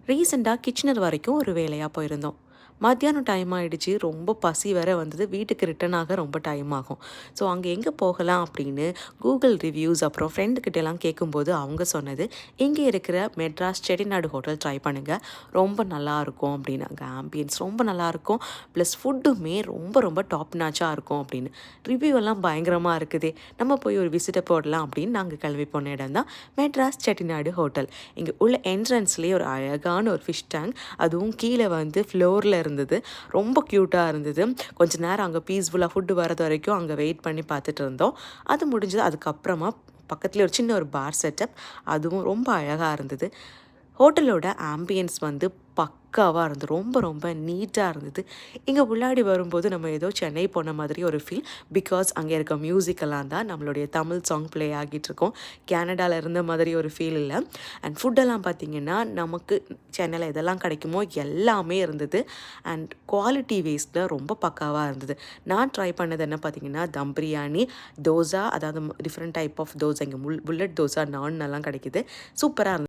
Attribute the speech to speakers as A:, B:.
A: ரீசெண்டாக கிச்சனர் வரைக்கும் ஒரு வேலையாக போயிருந்தோம். மத்தியானம் டைம் ஆயிடுச்சு. ரொம்ப பசி வேற வந்தது. வீட்டுக்கு ரிட்டர்ன் ஆக ரொம்ப டைம் ஆகும். ஸோ அங்கே எங்கே போகலாம் அப்படின்னு கூகுள் ரிவ்யூஸ் அப்புறம் ஃப்ரெண்டுக்கிட்டலாம் கேட்கும்போது அவங்க சொன்னது, இங்கே இருக்கிற மெட்ராஸ் செட்டிநாடு ஹோட்டல் ட்ரை பண்ணுங்க. ரொம்ப நல்லாயிருக்கும் அப்படின்னாங்க. ஆம்பியன்ஸ் ரொம்ப நல்லாயிருக்கும். ப்ளஸ் ஃபுட்டுமே ரொம்ப ரொம்ப டாப் நாச்சாக இருக்கும் அப்படின்னு. ரிவ்யூ எல்லாம் பயங்கரமாக இருக்குதே, நம்ம போய் ஒரு விசிட்டை போடலாம் அப்படின்னு நாங்கள் கிளம்பி போன இடம் தான் மெட்ராஸ் செட்டிநாடு ஹோட்டல். இங்கே உள்ள என்ட்ரன்ஸ்லேயே ஒரு அழகான ஒரு ஃபிஷ் டேங்க், அதுவும் கீழே வந்து ஃப்ளோரில் இருந்தது. ரொம்ப க்யூட்டாக இருந்தது. கொஞ்ச நேரம் அங்கே பீஸ்ஃபுல்லாக ஃபுட்டு வரது வரைக்கும் அங்கே வெயிட் பண்ணி பார்த்துட்டு இருந்தோம். அது முடிஞ்சது. அதுக்கப்புறமா பக்கத்துலேயே ஒரு சின்ன ஒரு பார் செட்டப், அதுவும் ரொம்ப அழகாக இருந்தது. ஹோட்டலோட ஆம்பியன்ஸ் வந்து பக்காவாக இருந்தது. ரொம்ப ரொம்ப நீட்டாக இருந்தது. இங்கே உள்ளாடி வரும்போது நம்ம ஏதோ சென்னை போன மாதிரி ஒரு ஃபீல். பிகாஸ் அங்கே இருக்க மியூசிக்கெல்லாம் தான் நம்மளுடைய தமிழ் சாங் ப்ளே ஆகிட்டுருக்கோம். கேனடாவில் இருந்த மாதிரி ஒரு ஃபீல் இல்லை. அண்ட் ஃபுட்டெல்லாம் பார்த்திங்கன்னா நமக்கு சென்னையில் எதெல்லாம் கிடைக்குமோ எல்லாமே இருந்தது. அண்ட் குவாலிட்டி வேஸ்ட்டில் ரொம்ப பக்காவாக இருந்தது. நான் ட்ரை பண்ணது என்ன பார்த்திங்கன்னா தம் பிரியாணி, தோசா, அதாவது டிஃப்ரெண்ட் டைப் ஆஃப் தோசை. இங்கே புல்லட் தோசை, நான் எல்லாம் கிடைக்கிது. சூப்பராக இருந்தது.